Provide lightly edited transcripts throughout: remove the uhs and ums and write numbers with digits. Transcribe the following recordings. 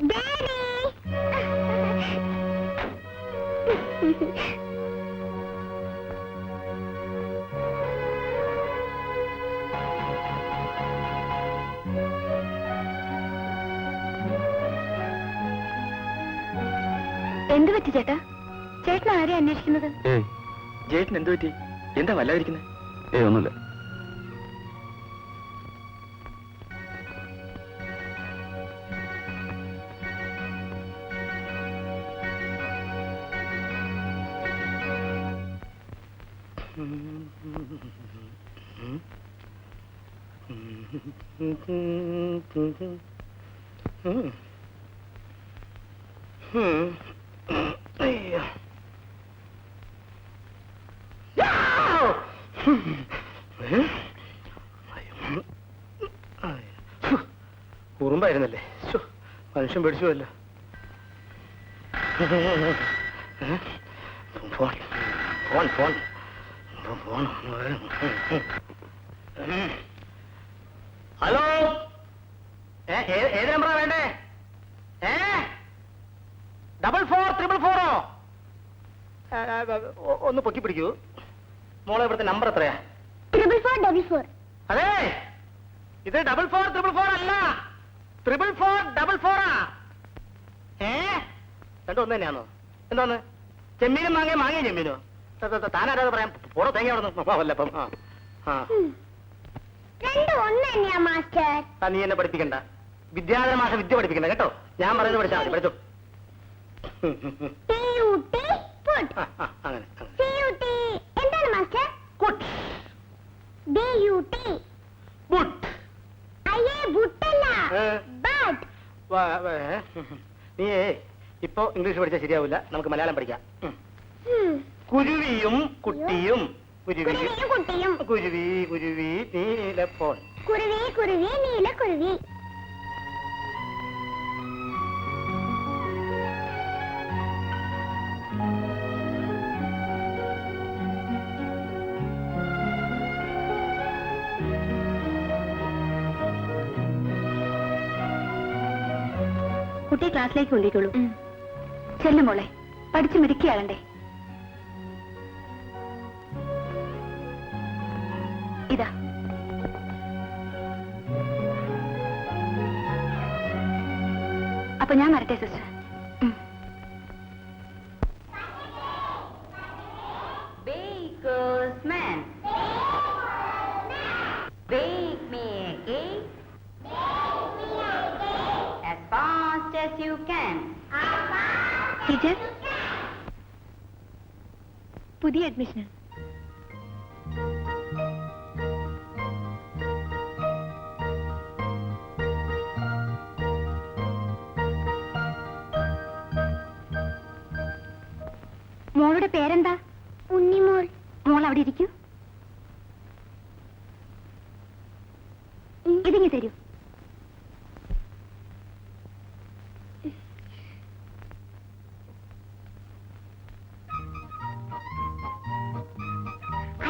എന്ത് പറ്റി ചേട്ടാ? ചേട്ടൻ ആരെയാ അന്വേഷിക്കുന്നത്? ചേട്ടൻ എന്ത് പറ്റി? എന്താ വല്ലാതിരിക്കുന്നത്? ഒന്നുമില്ല. കുറുമ്പായിരുന്നല്ലേ? മനുഷ്യൻ പേടിച്ചുവല്ലോ. Phone phone phone phone. Hello, ഏത് നമ്പറാ വേണ്ടേ? 4444 ഒന്ന് പൊക്കി പിടിക്കൂ മോളെ. ഇവിടുത്തെ നമ്പർ എത്രയാ? 4444. അതെ, ഇത് 4444 അല്ല, 4444. രണ്ടും ഒന്ന് തന്നെയാണോ? എന്തോന്ന്? ചെമ്മീനും മാങ്ങയും ചെമ്മീനോ? താനാരാതെ പറയാം. പോടോ തേങ്ങ അവിടെ നീ എന്നെ പഠിപ്പിക്കണ്ട. വിദ്യാധര മാഷ വിദ്യ പഠിപ്പിക്കണ്ട കേട്ടോ. ഞാൻ പറയുന്നത് പഠിച്ചാൽ മതി. പഠിച്ചോ. അങ്ങനെ നീ ഇപ്പൊ ഇംഗ്ലീഷ് പഠിച്ചാൽ ശരിയാവില്ല. നമുക്ക് മലയാളം പഠിക്കാം. കുരുവിയും കുട്ടിയും. കുരുവി കുരുവി നീലപ്പോൾ. കുരുവി കുരുവി നീലക്കുരുവി. കുട്ടി ക്ലാസ്സിലേക്ക് കൊണ്ടിരിക്കുള്ളൂ. ചെല്ലു മോളെ, പഠിച്ചു മിടുക്കിയാകണ്ടേ. ഇതാ അപ്പൊ ഞാൻ വരട്ടെ സിസ്റ്റർ. ടീച്ചർ, പുതിയ അഡ്മിഷൻ. മോളുടെ പേരെന്താ? ഉണ്ണിമോൾ. മോൾ അവിടെ ഇരിക്കൂ. ഇതിങ്ങി തരൂ.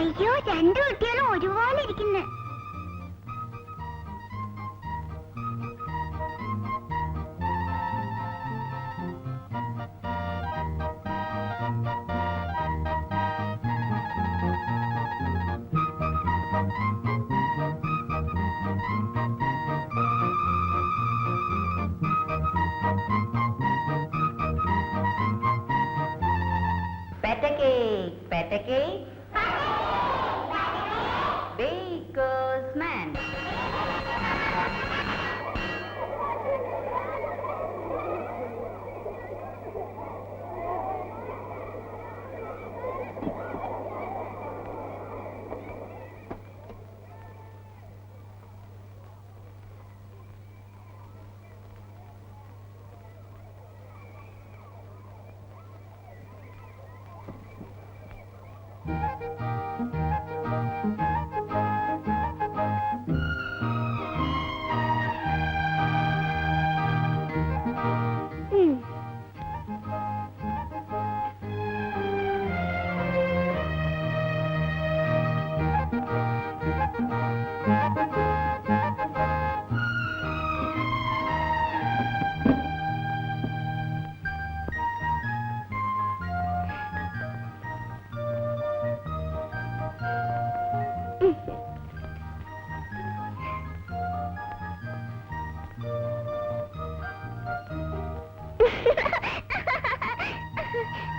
അയ്യോ, രണ്ടു കുട്ടികളും ഒരുപോലെ ഇരിക്കുന്നു. Petake. Baker's man.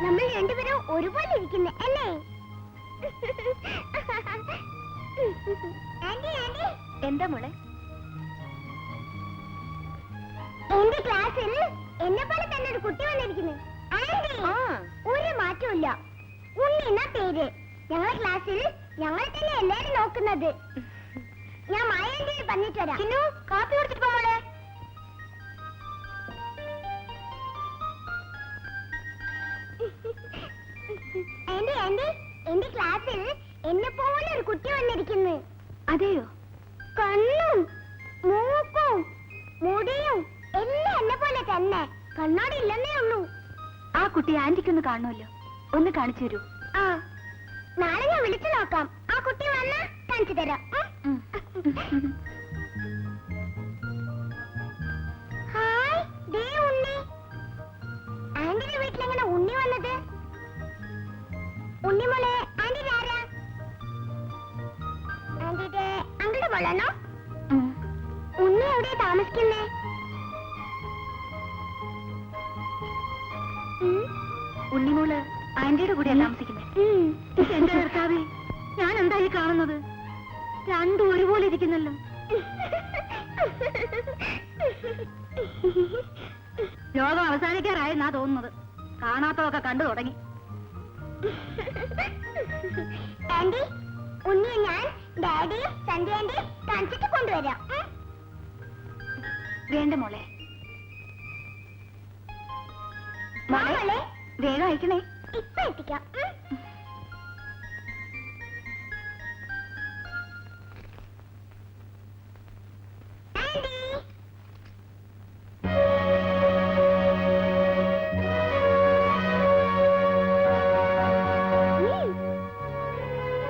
നമ്മൾ രണ്ടുപേരും ഒരുപോലെ ഇരിക്കുന്നു അല്ലേ? എന്താ മോളെ? എന്റെ ക്ലാസ്സിൽ എന്നെ പോലെ തന്നെ ഒരു കുട്ടി വന്നിരിക്കുന്നു. ഒരു മാറ്റമില്ല. ഉണ്ണി എന്നാ പേര്. ഞങ്ങളുടെ ക്ലാസ്സിൽ ഞങ്ങൾ തന്നെ എല്ലാരും നോക്കുന്നത്. ഞാൻ മായാന്റെ പറഞ്ഞിട്ട് വരാം. ചിന്നു, കാപ്പി കുടിച്ചിട്ട് പോളെ. ആന്റി ആന്റി, എന്റെ ക്ലാസ്സിൽ എന്നെ പോലെ ഒരു കുട്ടി വന്നിരിക്കുന്നു. അതെയോ? കണ്ണും മൂക്കും മുടിയും എല്ലാം എന്നെ പോലെ തന്നെ. കണ്ണാടി ഇല്ലെന്നേ ഉള്ളൂ. ആ കുട്ടി ആന്റിക്കൊന്ന് കാണുമല്ലോ, ഒന്ന് കാണിച്ചു തരൂ. ആ, നാളെ ഞാൻ വിളിച്ചു നോക്കാം. ആ കുട്ടി വന്നാ കാണിച്ചു തരാം. ഹായ്, ദേ ഉണ്ണി. ആന്റിയുടെ വീട്ടിലെങ്ങനെ ഉണ്ണി വന്നത്? ഉണ്ണി മോളെ, ആന്റി ആരാ? ആന്റിയുടെ അങ്കിളുടെ മോളാണോ? ഉണ്ണി എവിടെയാ താമസിക്കുന്നേ? ഉണ്ണിമോള് ആന്റിയുടെ കൂടെയാ താമസിക്കുന്നത്. എന്റെ കർത്താവേ, ഞാൻ എന്തായി കാണുന്നത്? രണ്ടും ഒരുപോലെ ഇരിക്കുന്നല്ലോ. ലോകം അവസാനിക്കാറായെന്നാ തോന്നുന്നത്. കാണാത്തതൊക്കെ കണ്ടു തുടങ്ങി. ആന്റി, ഉണ്ണിയെ ഞാൻ ഡാഡിയും സന്ധ്യ ആന്റിയും കാണിച്ചിട്ട് കൊണ്ടുവരാം. വേണ്ട മോളെ. മോളെ വേഗം അയക്കണേ. ഇപ്പൊ എത്തിക്കാം.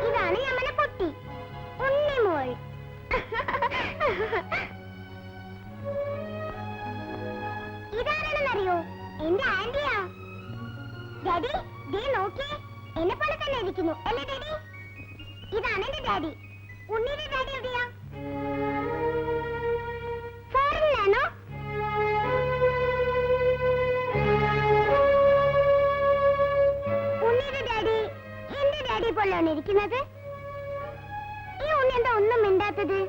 ഇതാണ് ഞമ്മനെ പൊട്ടി, ഉണ്ണിമോൾ. ഇതാരാണെന്നറിയോ? എന്റെ ആന്റിയാ. ഡാഡി, ദേ നോക്കിയേ, എന്നെ പോലെ തന്നെ ഇരിക്കുന്നു അല്ലേ ഡാഡി? ഇതാണ് എന്റെ ഡാഡി. ഉണ്ണിയുടെ ഡാഡി എവിടെയാ? ഫോറിനിലാണോ? ഉണ്ണിയുടെ ഡാഡി എന്റെ ഡാഡി പോലെയാണ് ഇരിക്കുന്നത്. ഈ ഉണ്ണി എന്താ ഒന്നും മിണ്ടാത്തത്?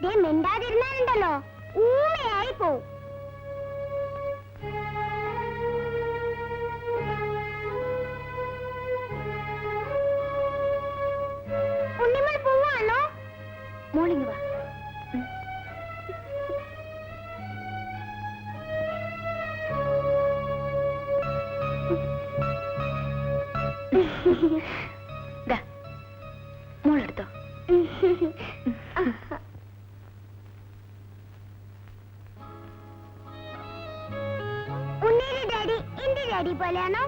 ദേ മിണ്ടാതിരുന്നാലുണ്ടല്ലോ ഊമയായി പോവും. ഉണ്ണിമോൾ പോവാണോ? മോളിങ് വാ. മോളെടുത്തോ. ഉണ്ണിയുടെ ഡാഡി എന്റെ ഡാഡി പോലെയാണോ?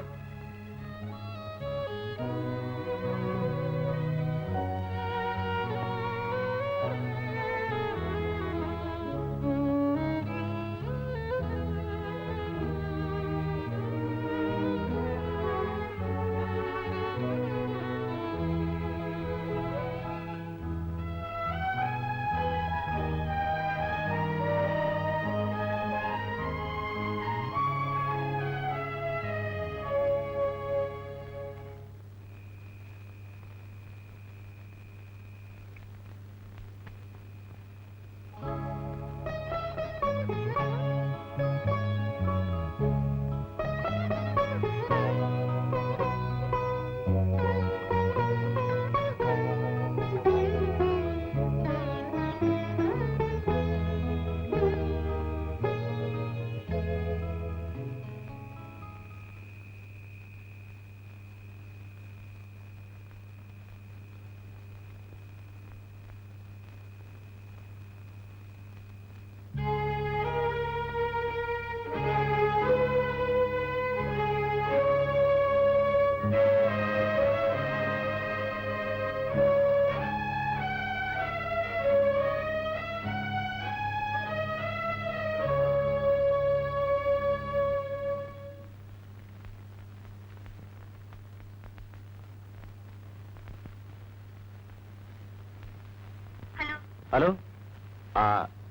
ഹലോ,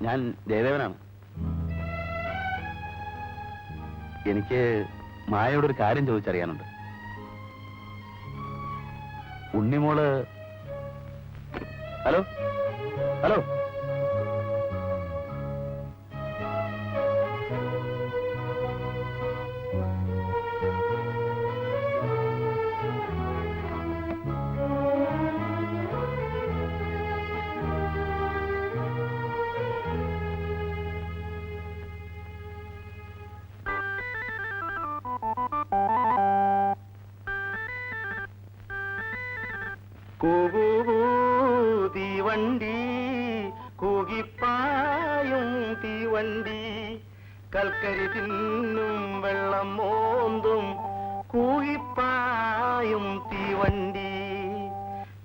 ഞാൻ ജയദേവനാണ്. എനിക്ക് മായയോട് ഒരു കാര്യം ചോദിച്ചറിയാനുണ്ട്. ഉണ്ണിമോള് ഹലോ ഹലോ തീവണ്ടി കൂകിപ്പായും തീവണ്ടി കൽക്കരി തിന്നും വെള്ളം മോന്തും കൂകിപ്പായും തീവണ്ടി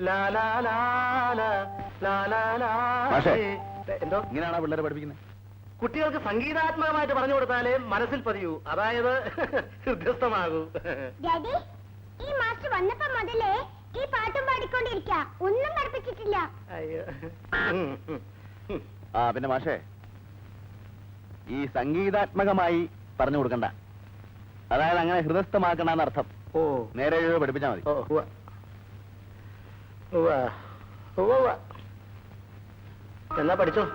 ലാലാലാല ലാലാലാ. മാഷേ. എന്തോ ഇങ്ങനെയാണോ പിള്ളേരെ പഠിപ്പിക്കുന്നത്? കുട്ടികൾക്ക് സംഗീതാത്മകമായിട്ട് പറഞ്ഞു കൊടുത്താലേ മനസ്സിൽ പതിയൂ, അതായത് ഹൃദയസ്ഥമാകൂ. ഡാഡി, ഈ മാസ്റ്റർ വന്നപ്പോ മുതലേ ഈ പാട്ടും പാടിക്കൊണ്ടിരിക്ക, ഒന്നും പഠിപ്പിച്ചിട്ടില്ല. അയ്യോ. ആ പിന്നെ മാഷേ, ഈ സംഗീതാത്മകമായി പറഞ്ഞു കൊടുക്കണ്ട, അതായത് അങ്ങനെ ഹൃദയസ്ഥമാക്കണമെന്ന് അർത്ഥം. ഓ നേരെ പഠിപ്പിച്ചാൽ മതി. ഓ ഉവ്വ. ഉവ്വ. ഉവ്വ ഉവ്വ. എന്നാ പഠിച്ചോ.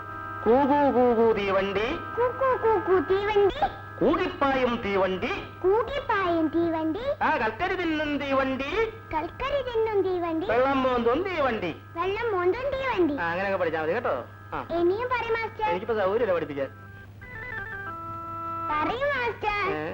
കൂകൂ കൂകൂ തീവണ്ടി കൂക്കൂ കൂക്കൂ തീവണ്ടി, കൂകിപ്പായും തീവണ്ടി കൂകിപ്പായും തീവണ്ടി, ആ കൽക്കരി തിന്നും തീവണ്ടി കൽക്കരി തിന്നും തീവണ്ടി, വെള്ളം മോന്തും തീവണ്ടി. വെള്ളം മോന്തും തീവണ്ടി. ആ അങ്ങനെയൊക്കെ പഠിച്ചാൽ മതി കേട്ടോ. ആ ഇനിയും പറയും മാസ്റ്റർ, എനിക്കിപ്പോ സൗകര്യമില്ല പഠിപ്പിക്കാൻ. പറയും മാസ്റ്റർ. ഏ?